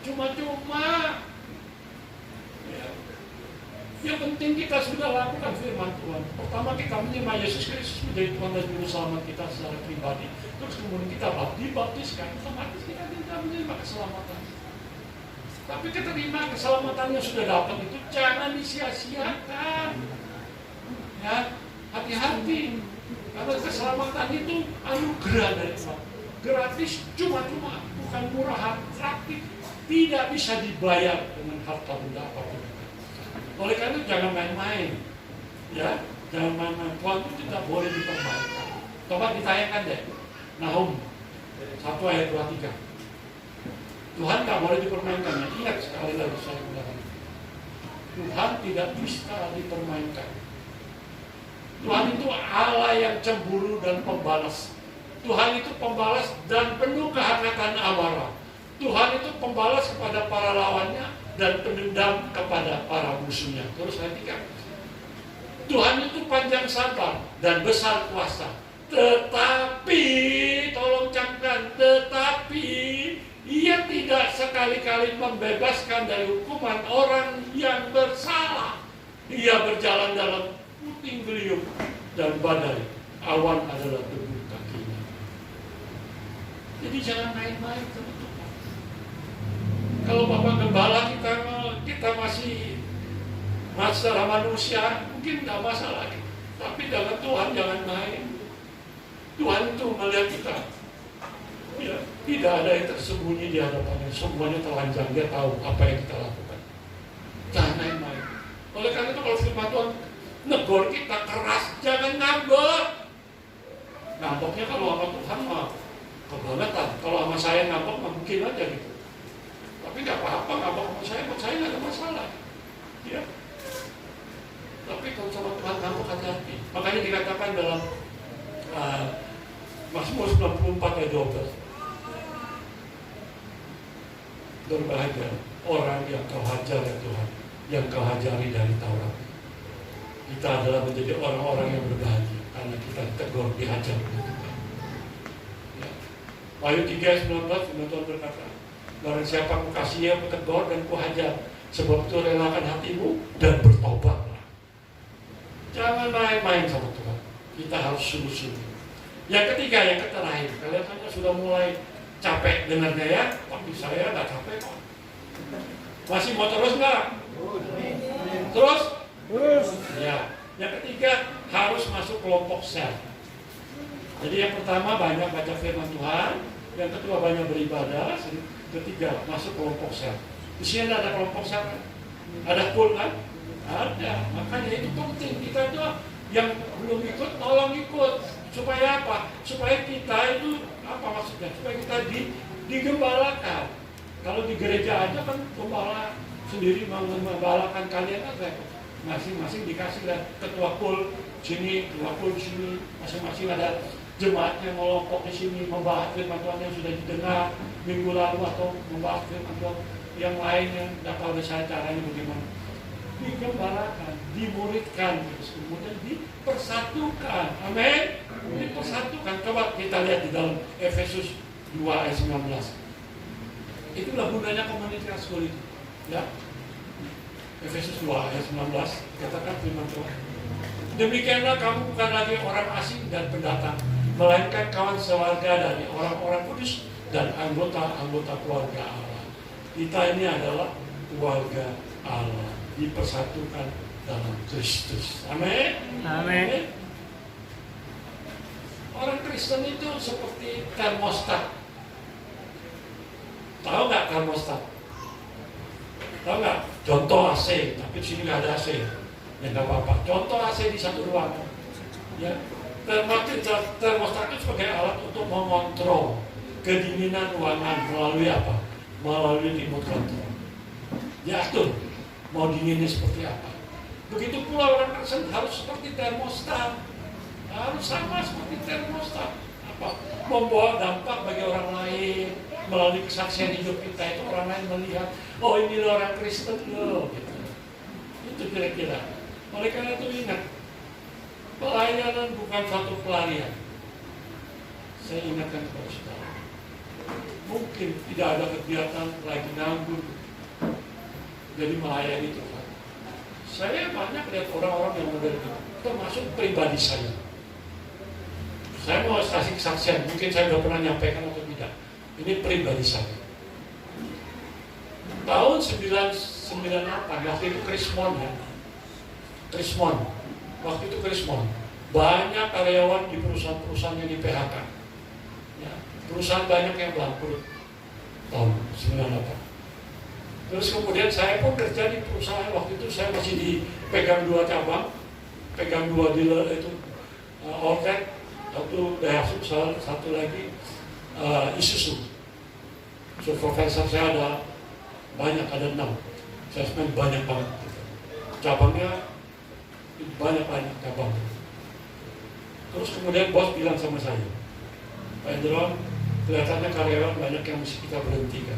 Cuma-cuma ya. Yang penting kita sudah lakukan firman Tuhan. Pertama kita menerima Yesus Kristus menjadi Tuhan dan Juru Selamat kita secara pribadi. Terus kemudian kita dibaptiskan, otomatis kita tidak menerima keselamatan. Tapi keterima keselamatan yang sudah dapat itu jangan disia-siakan. Ya, hati-hati. Karena keselamatan itu anugerah dari Tuhan. Gratis, cuma-cuma, bukan murahan, gratis. Tidak bisa dibayar dengan harta benda apapun. Oleh karena itu jangan main-main, ya, jangan main-main. Tuhan itu tidak boleh dipermainkan. Coba ditayangkan deh, Nahum 1 ayat 23. Tuhan tidak boleh dipermainkan. Ya, ingat sekali lagi saya ulangi. Tuhan tidak bisa dipermainkan. Tuhan itu Allah yang cemburu dan pembalas. Tuhan itu pembalas dan penuh kehangatan amarah. Tuhan itu pembalas kepada para lawannya dan pendendam kepada para musuhnya. Terus perhatikan. Tuhan itu panjang sabar dan besar kuasa. Tetapi, tolong camkan, tetapi ia tidak sekali-kali membebaskan dari hukuman orang yang bersalah. Ia berjalan dalam puting beliung dan badai. Awan adalah debu kakinya. Jadi jangan main-main, teman-teman. Kalau Bapak Gembala kita masih secara manusia, mungkin tidak masalah. Tapi dengan Tuhan jangan main. Tuhan itu melihat kita. Ya, tidak ada yang tersembunyi di hadapannya. Semuanya telanjang, dia tahu apa yang kita lakukan. Jangan main-main. Oleh karena itu kalau firman Tuhan negor kita keras, jangan ngambek. Ngambeknya kalau sama Tuhan mah kebangetan. Kalau sama saya ngambek mah mungkin aja gitu. Tapi nggak apa-apa ngambek sama saya nggak ada masalah. Ya. Tapi kalau sama Tuhan ngambek hati-hati. Makanya dikatakan dalam Mazmur 94 ayat 12. Berbahagia orang yang kau hajar ya Tuhan, yang kau hajari dari Taurat. Kita adalah menjadi orang-orang yang berbahagia karena kita tegur, dihajar oleh Tuhan. Ya. Wahyu 3:19 firman Tuhan berkata, barang siapa kukasihi aku tegur dan kuhajar, sebab itu relakan hatimu dan bertobatlah. Jangan main-main sama Tuhan. Kita harus sungguh-sungguh. Yang ketiga, yang terakhir, kalian hanya sudah mulai capek dengarnya ya, tapi saya nggak capek kok. Masih mau terus nggak? Terus? Terus. Ya. Yang ketiga, harus masuk kelompok sel. Jadi yang pertama banyak baca firman Tuhan, yang kedua banyak beribadah, ketiga masuk kelompok sel. Di sini ada kelompok sel kan? Ada pool kan? Ada. Makanya itu penting, kita itu yang belum ikut tolong ikut. Supaya apa? Supaya kita itu apa maksudnya? Supaya kita digembalakan. Kalau di gereja aja kan gembala sendiri menggembalakan kalian aja. Masing-masing dikasih ketua pul sini, ketua pul sini, masing-masing ada jemaatnya ngelompok di sini membahas firman Tuhan yang sudah didengar minggu lalu atau membahas firman Tuhan yang lain yang tidak tahu saya caranya bagaimana. Digembalakan, dimuridkan, terus kemudian dipersatukan. Amin. Dipersatukan. Coba kita lihat di dalam Efesus 2 ayat 19. Itulah gunanya komunitas school itu. Ya. Efesus 2 ayat 19 katakan firman Tuhan. Demikianlah kamu bukan lagi orang asing dan pendatang, melainkan kawan sewarga dari orang-orang kudus dan anggota-anggota keluarga Allah. Kita ini adalah keluarga Allah, dipersatukan dalam Kristus. Amin. Amin. Orang Kristen itu seperti termostat. Tahu nggak termostat? Tahu nggak? Contoh AC, tapi di sini nggak ada AC. Ya nggak apa-apa. Contoh AC di satu ruangan. Ya, termostat itu sebagai alat untuk mengontrol kedinginan ruangan melalui apa? Melalui remote control. Diatur mau dinginnya seperti apa. Begitu pula orang Kristen harus seperti termostat. Harus sama seperti termostat. Apa? Membawa dampak bagi orang lain. Melalui kesaksian hidup kita itu orang lain melihat, oh ini orang Kristen loh. Gitu. Itu kira-kira. Oleh karena itu ingat, pelayanan bukan suatu pelarian. Saya ingatkan kepada saudara. Mungkin tidak ada kegiatan lagi nganggur, jadi melayani Tuhan. Saya banyak lihat orang-orang yang model itu, termasuk pribadi saya. Saya mau kasih kesaksian, mungkin saya sudah pernah nyampaikan atau tidak. Ini pribadi saya. Tahun 1998, waktu itu Krismon ya. Krismon. Waktu itu Krismon. Banyak karyawan di perusahaan-perusahaan yang di PHK. Ya, perusahaan banyak yang bangkrut. Tahun 98. Terus kemudian saya pun kerja di perusahaan. Waktu itu saya masih dipegang 2 cabang. Pegang 2 dealer itu Ortek, satu Daihatsu, satu lagi Isuzu. Supervisor saya ada banyak, ada 6. Saya spend banyak banget. Cabangnya banyak cabang. Terus kemudian bos bilang sama saya, Pak Endron, kelihatannya karyawan banyak yang mesti kita berhentikan.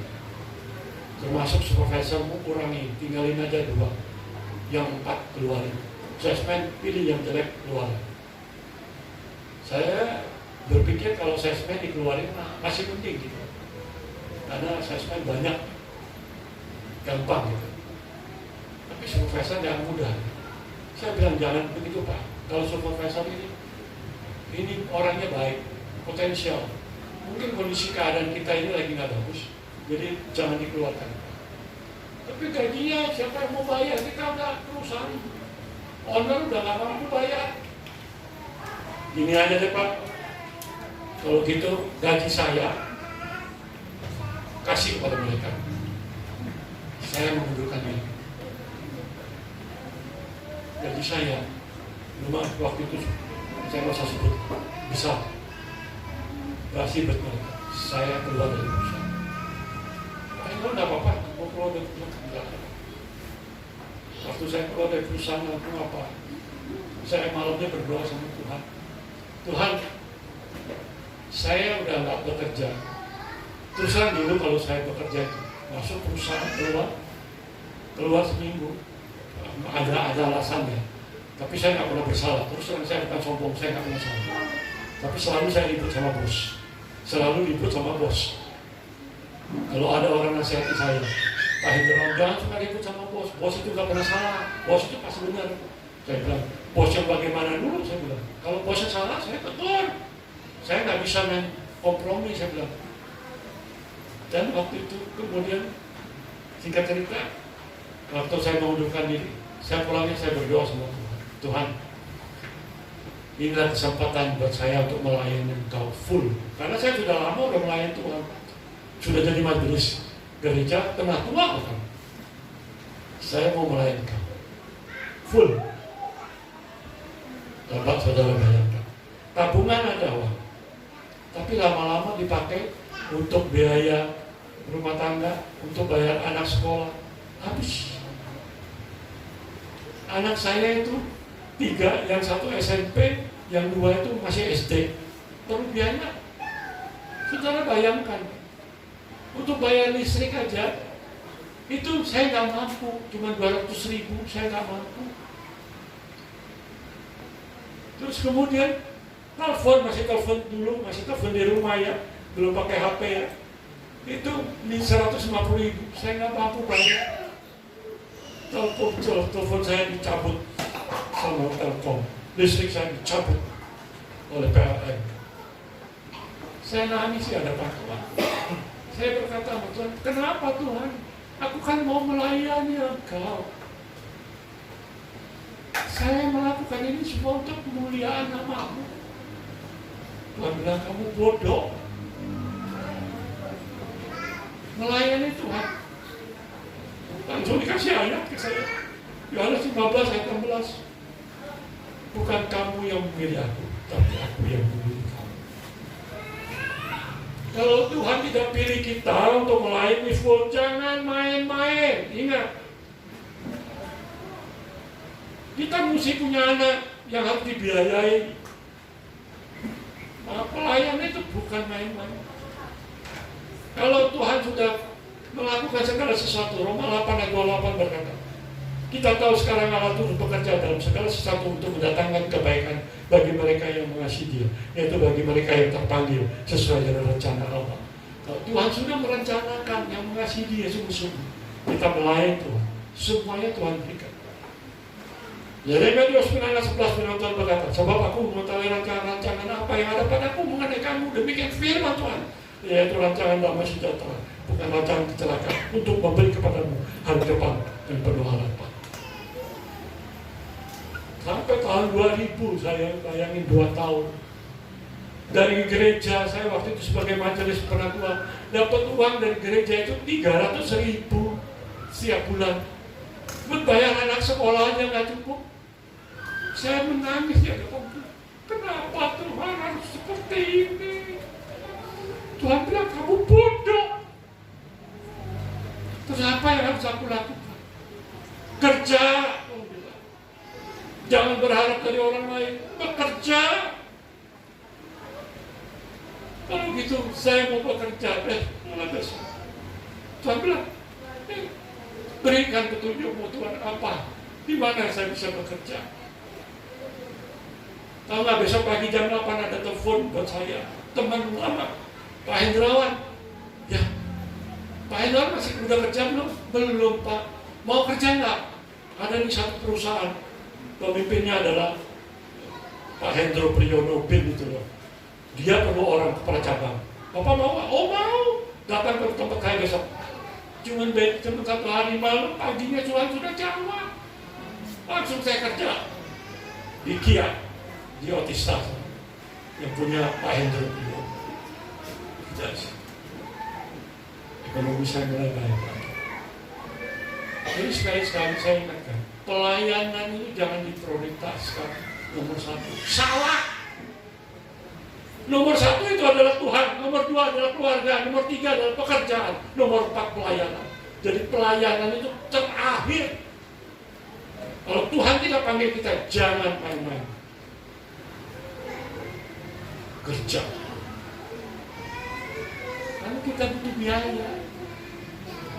Termasuk supervisormu kurangi, tinggalin aja 2. Yang 4 keluarin. Saya spend pilih yang jelek keluar. Saya berpikir kalau sesmen dikeluarin masih penting gitu. Karena sesmen banyak, gampang gitu. Tapi supervisor jangan mudah. Saya bilang jangan begitu Pak. Kalau supervisor ini orangnya baik, potensial. Mungkin kondisi keadaan kita ini lagi nggak bagus, jadi jangan dikeluarkan. Tapi gajinya siapa yang mau bayar? Kita udah perusahaan, owner udah nggak mampu bayar. Gini aja deh Pak, kalau gitu gaji saya kasih kepada mereka. Saya mengundurkan diri. Gaji saya, rumah waktu itu saya nggak usah sebut besar. Kasih buat mereka. Saya keluar dari perusahaan. Ayo enggak apa-apa, mau keluar dari perusahaan enggak. Waktu saya keluar dari perusahaan aku apa? Saya malamnya berdoa sama Tuhan. Tuhan, saya udah nggak bekerja. Terusan dulu kalau saya bekerja itu masuk perusahaan keluar seminggu. Ada alasannya. Tapi saya nggak pernah bersalah. Terus terang saya bukan sombong, saya nggak pernah salah. Tapi selalu saya ribut sama bos. Selalu ribut sama bos. Kalau ada orang nasihati saya, Pak Hendra, jangan suka ribut sama bos. Bos itu nggak pernah salah. Bos itu pasti benar. Saya bilang, bos yang bagaimana dulu? Saya bilang, kalau bosnya salah, saya tegur. Saya nggak bisa main kompromi, saya bilang. Dan waktu itu kemudian singkat cerita, waktu saya mengundurkan diri, saya pulangnya saya berdoa sama Tuhan. Tuhan, inilah kesempatan buat saya untuk melayani Engkau full. Karena saya sudah lama udah melayani Tuhan. Sudah jadi majelis gereja tengah tua kan. Saya mau melayani Engkau full. Bapak saudara bayangkan, tabungan ada uang, tapi lama-lama dipakai untuk biaya rumah tangga, untuk bayar anak sekolah, habis. Anak saya itu 3, yang 1 SMP, yang 2 itu masih SD. Kerugiannya, saudara bayangkan, untuk bayar listrik aja, itu saya nggak mampu, cuma 200.000, saya nggak mampu. Terus kemudian, masih telepon dulu, masih telepon di rumah ya, belum pakai HP ya. Itu di 150.000, saya nggak mampu bayar. Telepon saya dicabut sama Telkom, listrik saya dicabut oleh PLN. Saya nangis ya ada Tuhan. Saya berkata sama Tuhan, kenapa Tuhan? Aku kan mau melayani Engkau. Saya melakukan ini semua untuk kemuliaan nama-Mu. Tuhan bilang kamu bodoh. Melayani Tuhan. Langsung dikasih ayat ke saya. Yohanes 15 ayat 16. Bukan kamu yang memilih aku, tapi aku yang memilih kamu. Kalau Tuhan tidak pilih kita untuk melayani full, jangan main-main. Ingat, kita mesti punya anak yang harus dibiayai. Nah, pelayan itu bukan main-main. Kalau Tuhan sudah melakukan segala sesuatu, Roma 8 ayat 28 berkata, kita tahu sekarang Allah turut bekerja dalam segala sesuatu untuk mendatangkan kebaikan bagi mereka yang mengasihi Dia, yaitu bagi mereka yang terpanggil sesuai dengan rencana Allah. Kalau Tuhan sudah merencanakan yang mengasihi Dia sungguh-sungguh, kita melayani Tuhan, semuanya Tuhan berikan. Yeremia 29 ayat 11 firman Tuhan berkata, sebab aku mengetahui rancangan-rancangan apa yang ada padaku mengenai kamu, demikian firman Tuhan, yaitu rancangan damai sejahtera, bukan rancangan kecelakaan, untuk memberi kepadamu hari depan dan penuh harapan. Sampai tahun 2000 saya bayangin 2 tahun. Dari gereja saya waktu itu sebagai majelis penatua, dapat uang dari gereja itu 300.000 setiap bulan. Buat bayar anak sekolahnya nggak cukup. Saya menangis ya, kenapa Tuhan harus seperti ini? Tuhan bilang kamu bodoh. Terus apa yang harus aku lakukan? Kerja. Jangan berharap dari orang lain, bekerja. Kalau gitu saya mau bekerja, mulai besok. Tuhan bilang, berikan petunjukmu Tuhan apa, di mana saya bisa bekerja. Tahu nggak, besok pagi jam 8 ada telepon buat saya, teman lama, Pak Hendrawan. Ya, Pak Hendrawan masih udah kerja belum? Belum Pak. Mau kerja nggak? Ada nih satu perusahaan, pemimpinnya adalah Pak Hendro Priyono Bin itu loh. Dia perlu orang kepala cabang. Bapak mau nggak? Oh mau. Datang ke tempat saya besok. Cuma 1 hari malam, paginya sudah jawab. Langsung saya kerja di Kia, di Otista yang punya Pak Hendro Priyono. Ekonomi saya mulai baik. Jadi sekali-sekali saya ingatkan, pelayanan itu jangan diprioritaskan nomor 1. Salah. Nomor 1 itu adalah Tuhan, nomor 2 adalah keluarga, nomor 3 adalah pekerjaan, nomor 4 pelayanan. Jadi pelayanan itu terakhir. Kalau Tuhan tidak panggil kita, jangan main-main. Kerja. Karena kita butuh biaya.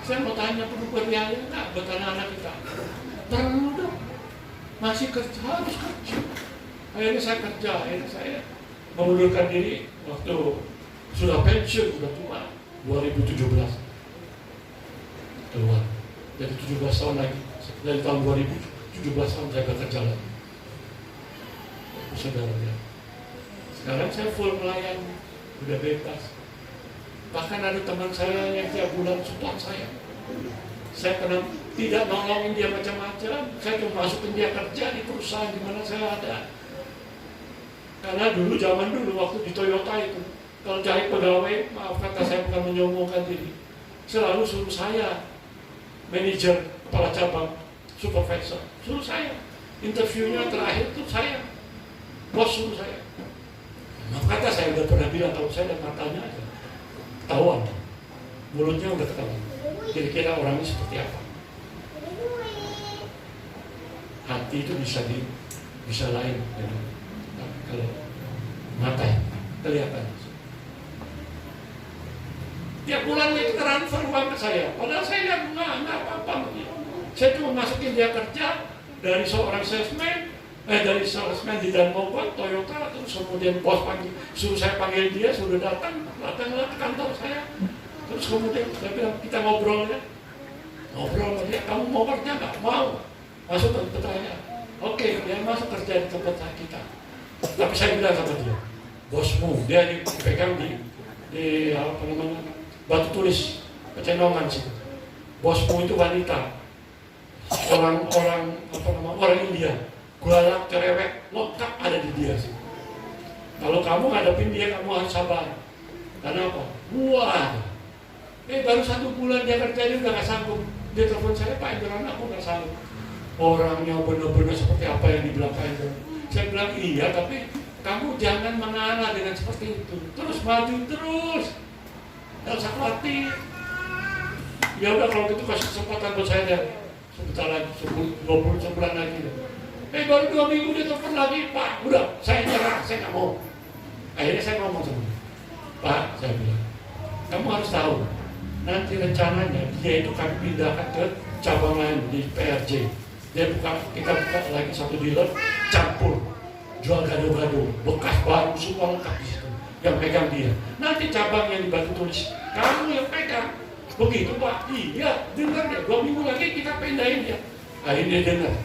Saya mau tanya, perlu biaya enggak buat anak-anak kita? Perlu dong. Masih kerja, harus kerja. Akhirnya saya kerja, akhirnya saya mengundurkan diri waktu sudah pensiun, sudah tua, 2017 keluar. Jadi 17 tahun lagi, dari tahun 2017 tahun saya bekerja lagi. Saudara ya. Sekarang saya full melayani, udah bebas. Bahkan ada teman saya yang tiap bulan support saya. Saya pernah tidak nolongin dia macam-macam. Saya cuma masukin dia kerja di perusahaan di mana saya ada. Karena zaman dulu waktu di Toyota itu, kalau cari pegawai, maaf kata saya bukan menyombongkan diri, selalu suruh saya, manajer, kepala cabang, supervisor, suruh saya. Interviewnya terakhir itu saya, bos suruh saya. Maaf kata saya udah pernah bilang, kalau saya ada matanya aja, ketahuan, mulutnya udah ketahuan. Kira-kira orangnya seperti apa? Hati itu bisa lain. Kalau mata kelihatan. Tiap bulan itu transfer uang ke saya. Padahal saya nggak apa-apa. Saya cuma masukin dia kerja dari seorang salesman, dari salesman di Danmogot, Toyota, terus kemudian bos suruh saya panggil dia, sudah datanglah ke kantor saya. Terus kemudian saya bilang, kita ngobrol ya. Ngobrol dia, kamu mau kerja nggak? Mau. Masuk ke pertanyaan. Oke, dia masuk kerja di tempat kita. Tapi saya bilang sama dia, bosmu, dia dipegang di apa namanya, batu tulis, Pecenongan sih. Bosmu itu wanita, orang India, galak, cerewet, lengkap ada di dia sih. Kalau kamu ngadepin dia, kamu harus sabar. Karena apa? Wah, baru 1 bulan dia kerja, dia udah gak sanggup. Dia telepon saya, Pak Indra, aku gak sanggup. Orangnya benar-benar seperti apa yang dibilang Pak Indra. Saya bilang iya, tapi kamu jangan mengalah dengan seperti itu. Terus maju terus, nggak usah khawatir. Ya udah kalau gitu kasih kesempatan buat saya deh. Sebentar lagi, 20 sebulan lagi. Baru 2 minggu dia telepon lagi, Pak. Udah, saya nyerah, saya nggak mau. Akhirnya saya ngomong sama dia, Pak, saya bilang, kamu harus tahu, nanti rencananya dia itu kami pindahkan ke cabang lain di PRJ. Kita buka lagi satu dealer, campur, jual gado-gado, bekas baru semua lengkap di situ. Yang pegang dia. Nanti cabang yang di Batu Tulis, kamu yang pegang. Begitu Pak, iya, dengar ya, 2 minggu lagi kita pindahin dia. Akhirnya dia dengar.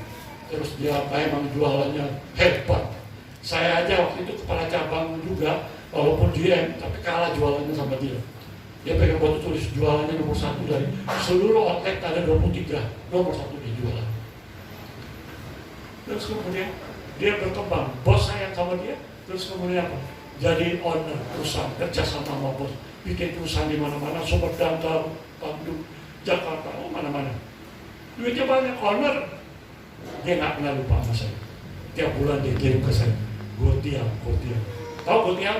Terus dia emang jualannya hebat. Saya aja waktu itu kepala cabang juga, walaupun dia tapi kalah jualannya sama dia. Dia pegang Batu Tulis, jualannya nomor 1 dari seluruh outlet ada 23, nomor 1 dia jualan. Terus kemudian dia berkembang, bos sayang sama dia, terus kemudian apa? Jadi owner perusahaan, kerja sama bos, bikin perusahaan di mana-mana, Sumedang, Bandung, Jakarta, mana-mana. Duitnya banyak, owner, dia nggak pernah lupa sama saya. Tiap bulan dia kirim ke saya, Gotial. Tahu Gotial?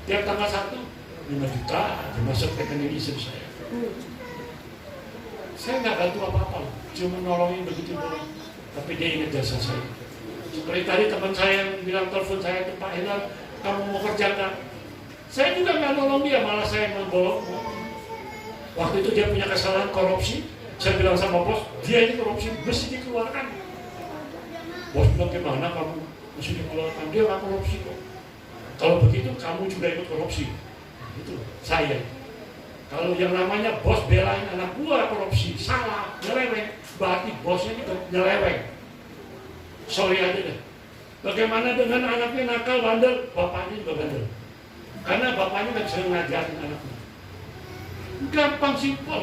Tiap tanggal 1, 5 juta, dimasuk rekening istri saya. Saya nggak bantu apa-apa, cuma nolongin begitu doang. Tapi dia ingat jasa saya. Seperti tadi teman saya yang bilang telepon saya itu, Pak Hilal, kamu mau kerja nggak? Saya juga nggak nolong dia, malah saya membolong. Waktu itu dia punya kesalahan korupsi, saya bilang sama bos, dia ini korupsi, mesti dikeluarkan. Bos bilang gimana kamu mesti dikeluarkan, dia nggak korupsi kok. Kalau begitu kamu juga ikut korupsi. Itu saya. Kalau yang namanya bos belain anak buah korupsi, salah, nyeleweng, berarti bosnya juga nyeleweng. Sorry aja deh. Bagaimana dengan anaknya nakal, bandel, bapaknya juga bandel. Karena bapaknya nggak bisa ngajarin anaknya. Gampang, simpel.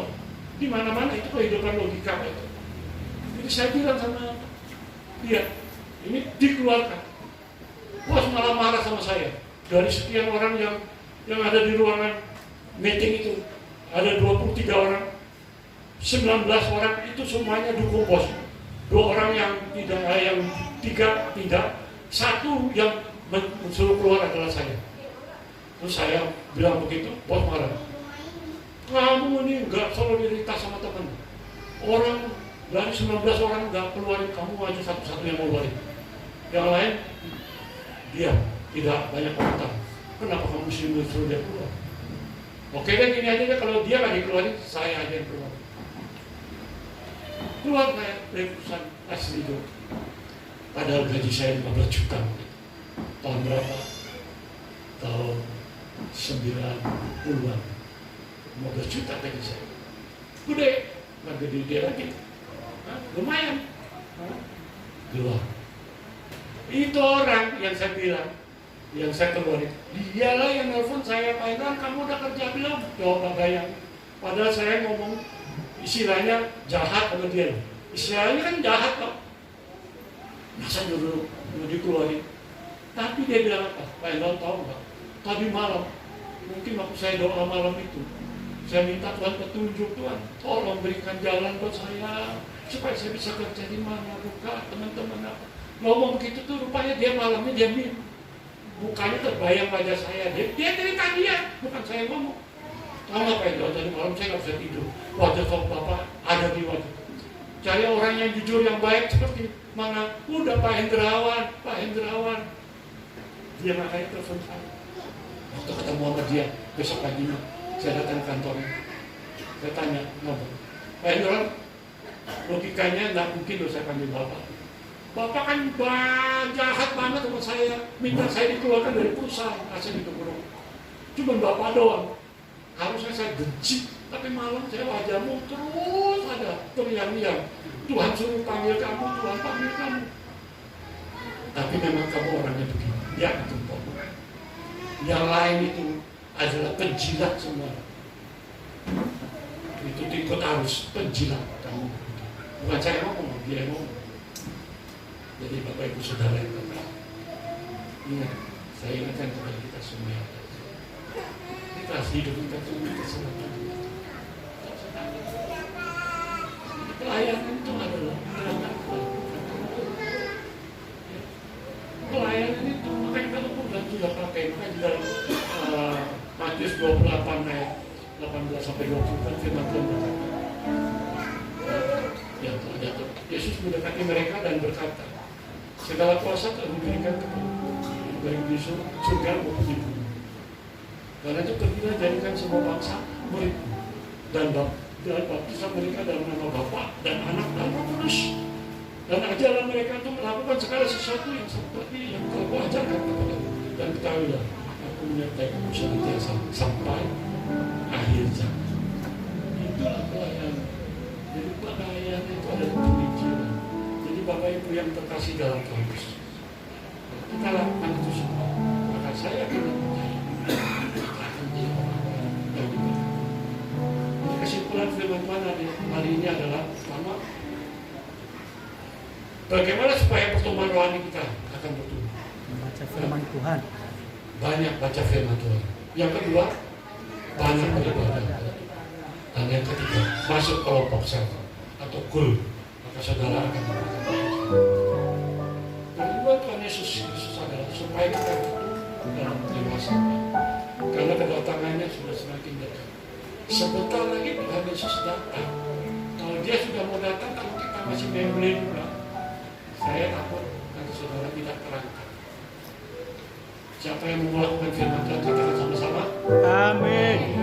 Di mana-mana itu kehidupan logika itu. Jadi saya bilang sama dia, ini dikeluarkan. Bos malah marah sama saya. Dari sekian orang yang ada di ruangan meeting itu, ada 23 orang, 19 orang itu semuanya dukung bos. 2 orang yang tidak, yang 3 tidak, 1 yang mensuruh keluar adalah saya. Terus saya bilang begitu, bos marah. Kamu ini enggak solidaritas sama teman. Orang dari 19 orang enggak keluarin, kamu aja satu-satu yang keluarin. Yang lain, dia tidak banyak komentar. Kenapa kamu mesti suruh dia keluar? Oke deh, gini aja deh, kalau dia nggak dikeluarin, saya aja yang keluar. Keluar kayak dari perusahaan asli itu. Padahal gaji saya 15 juta. Tahun berapa? Tahun 90-an. 15 juta gaji saya. Gede, nggak gede dia lagi. Hah? Lumayan. Keluar. Itu orang yang saya bilang, yang saya keluarin, dialah yang nelfon saya, Pak Hendra, kamu udah kerja belum? Jawab bayang. Padahal saya ngomong istilahnya jahat sama dia. Istilahnya kan jahat kok. Masa dulu mau dikeluarin. Tapi dia bilang apa? Pak Hendra tahu nggak? Tadi malam, mungkin waktu saya doa malam itu, saya minta Tuhan petunjuk, Tuhan tolong berikan jalan buat saya supaya saya bisa kerja di mana, buka teman-teman apa. Ngomong begitu tuh rupanya dia malamnya dia minum. Mukanya terbayang wajah saya, dia cerita dia, bukan saya ngomong. Tahu nggak Pak Hendra, tadi malam saya nggak bisa tidur. Wajah kau Bapak ada di wajah. Cari orang yang jujur, yang baik seperti mana? Udah Pak Hendrawan. Dia makanya telepon saya. Waktu ketemu sama dia, besok paginya, saya datang ke kantornya. Saya tanya, ngomong, Pak Hendrawan, logikanya nggak mungkin loh saya panggil Bapak. Bapak kan jahat banget sama saya, minta saya dikeluarkan dari perusahaan, kasih dikurung. Cuma Bapak doang. Harusnya saya benci, tapi malam saya wajahmu terus ada teriang-teriang. Tuhan suruh panggil kamu, Tuhan panggil kamu. Tapi memang kamu orangnya begini. Ya itu Pak. Yang lain itu adalah penjilat semua. Itu ikut arus penjilat kamu. Bukan saya ngomong, dia ngomong. Jadi Bapak Ibu Saudara yang terkasih, ingat, saya ingatkan kepada kita semua. Kita hidup kita tunggu keselamatan. Pelayanan itu adalah pelayanan itu, makanya kalau Tuhan sudah pakai, makanya di dalam Matius 28 ayat 18 sampai 20 kan firman Tuhan berkata, ya ada Yesus mendekati mereka dan berkata, segala kuasa telah diberikan kepadaku, baik di surga maupun di bumi. Karena itu pergilah jadikan semua bangsa murid dan baptislah mereka dalam nama Bapa dan Anak dan Roh Kudus. Dan ajarlah mereka untuk melakukan segala sesuatu yang seperti yang kau ajarkan kepadaku. Dan ketahuilah, aku menyertai kamu senantiasa sampai akhir zaman. Itulah pelayanan. Jadi pelayanan itu adalah penginjilan. Jadi Bapak Ibu yang terkasih dalam Kristus, kita lakukan itu semua. Maka saya akan percaya akan menjadi orang-orang yang diberkati. Kesimpulan firman Tuhan hari ini adalah pertama, bagaimana supaya pertumbuhan rohani kita akan bertumbuh? Membaca firman Tuhan. Banyak baca firman Tuhan. Yang kedua, banyak beribadah. Dan yang ketiga, masuk kelompok sel atau kul, maka saudara akan berkata. Kedua Tuhan Yesus Kristus adalah supaya kita bertumbuh dalam dewasa. Karena kedatangannya sudah semakin dekat. Sebentar lagi Tuhan Yesus datang. Kalau dia sudah mau datang, kalau kita masih membeli-beli, saya takut nanti saudara tidak terangkat. Siapa yang mau melakukan firman Tuhan, katakan sama-sama. Amin.